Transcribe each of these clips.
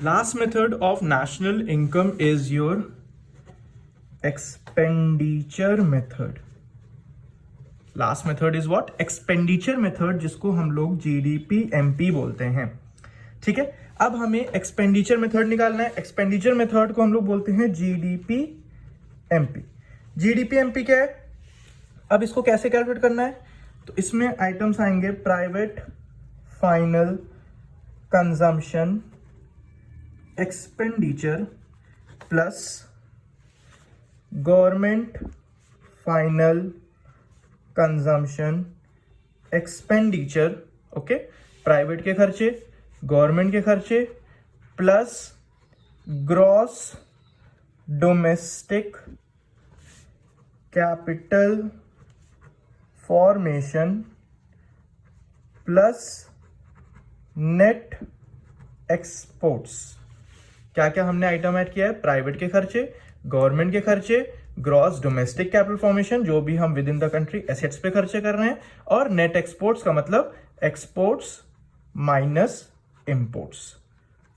Last method of national income is your expenditure method. Last method is what? Expenditure method, जिसको हम लोग GDP MP बोलते हैं. ठीक है, अब हमें एक्सपेंडिचर मेथड निकालना है. एक्सपेंडिचर मेथड को हम लोग बोलते हैं GDP MP. GDP MP क्या है? अब इसको कैसे कैलकुलेट करना है? तो इसमें आइटम्स आएंगे private final consumption expenditure plus government final consumption expenditure. Okay, private के खर्चे, गवर्नमेंट के खर्चे plus gross domestic capital formation plus net exports. क्या क्या हमने आइटम ऐड किया है? प्राइवेट के खर्चे, गवर्नमेंट के खर्चे, ग्रॉस डोमेस्टिक कैपिटल फॉर्मेशन जो भी हम with in the country assets पे खर्चे कर रहे हैं, और नेट एक्सपोर्ट्स का मतलब एक्सपोर्ट्स माइनस इंपोर्ट्स.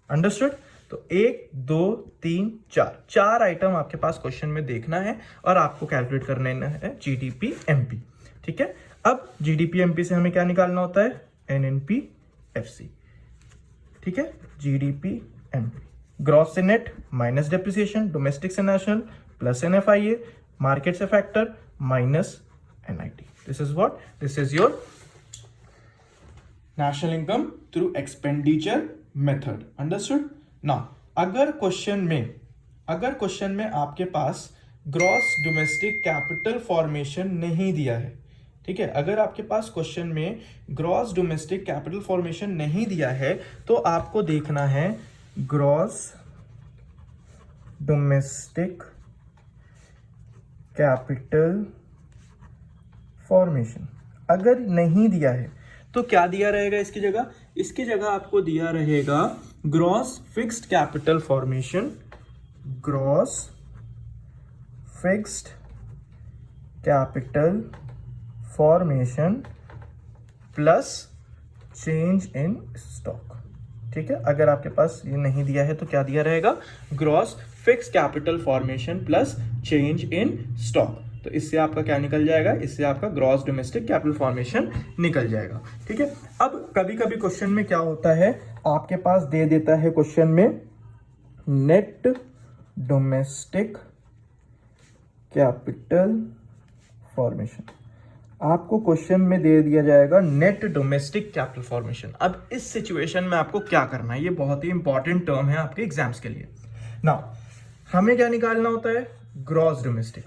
अंडरस्टूड? तो 1 2 3 4 आइटम आपके पास क्वेश्चन में देखना है और आपको कैलकुलेट करना है जीडीपी एमपी. ठीक है, अब जीडीपी एमपी से हमें क्या निकालना होता है? NNP FC. ठीक है, जीडीपी एमपी, ग्रॉस से नेट माइनस डेप्रिसिएशन, डोमेस्टिक से नेशनल प्लस एनएफआईए, मार्केट से factor minus NIT. This is what? This is your national income through expenditure method. Understood? Now अगर क्वेश्चन में आपके पास ग्रॉस डोमेस्टिक कैपिटल फॉर्मेशन नहीं दिया है, ठीक है, अगर आपके पास क्वेश्चन में ग्रॉस डोमेस्टिक कैपिटल फॉर्मेशन नहीं दिया है तो आपको देखना है ग्रॉस डोमेस्टिक कैपिटल फॉर्मेशन. अगर नहीं दिया है तो क्या दिया रहेगा इसकी जगह? इसकी जगह आपको दिया रहेगा gross fixed capital formation, gross fixed capital formation plus change in stock. ठीक है, अगर आपके पास ये नहीं दिया है तो क्या दिया रहेगा? Gross fix capital formation plus change in stock. तो इससे आपका क्या निकल जाएगा? इससे आपका ग्रॉस डोमेस्टिक कैपिटल फॉर्मेशन निकल जाएगा. ठीक है, अब कभी कभी क्वेश्चन में क्या होता है, आपके पास दे देता है क्वेश्चन में नेट डोमेस्टिक कैपिटल फॉर्मेशन. आपको क्वेश्चन में दे दिया जाएगा नेट डोमेस्टिक कैपिटल फॉर्मेशन. अब इस सिचुएशन में आपको क्या करना है? ये बहुत ही इंपॉर्टेंट टर्म है आपके एग्जाम्स के लिए. नाउ हमें क्या निकालना होता है? Gross domestic.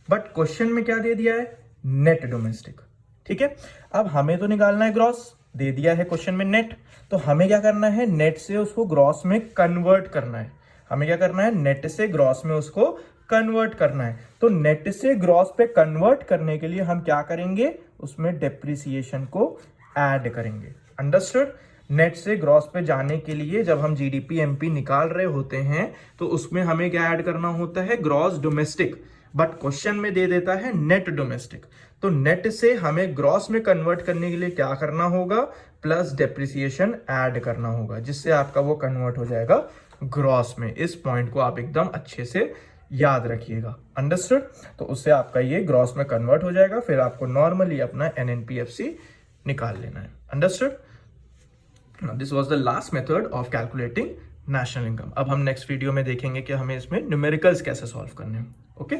बट क्वेश्चन में क्या दे दिया है? Net domestic. ठीक है, अब हमें तो निकालना है ग्रॉस, दे दिया है क्वेश्चन में नेट, तो हमें क्या करना है? नेट से उसको ग्रॉस में कन्वर्ट करना है. हमें क्या करना है? नेट से ग्रॉस में उसको कन्वर्ट करना है. तो नेट से ग्रॉस पे कन्वर्ट करने के लिए हम क्या करेंगे? उसमें डेप्रिसिएशन को ऐड करेंगे. अंडरस्टूड? नेट से ग्रॉस पे जाने के लिए जब हम जीडीपी एमपी निकाल रहे होते हैं तो उसमें हमें क्या ऐड करना होता है? Gross domestic. बट क्वेश्चन में दे देता है नेट डोमेस्टिक. तो नेट से हमें ग्रॉस में कन्वर्ट करने के लिए क्या करना होगा? प्लस डेप्रिसिएशन ऐड करना होगा, जिससे आपका वो कन्वर्ट हो जाएगा ग्रॉस में. इस पॉइंट को आप एकदम अच्छे से याद रखिएगा. अंडरस्टूड? तो उससे आपका ये ग्रॉस में कन्वर्ट हो जाएगा. फिर आपको नॉर्मली अपना एनएनपीएफसी निकाल लेना है. Understood? This was the last method of calculating national income. अब हम नेक्स्ट वीडियो में देखेंगे कि हमें इसमें न्यूमेरिकल्स कैसे सॉल्व करने हैं. ओके.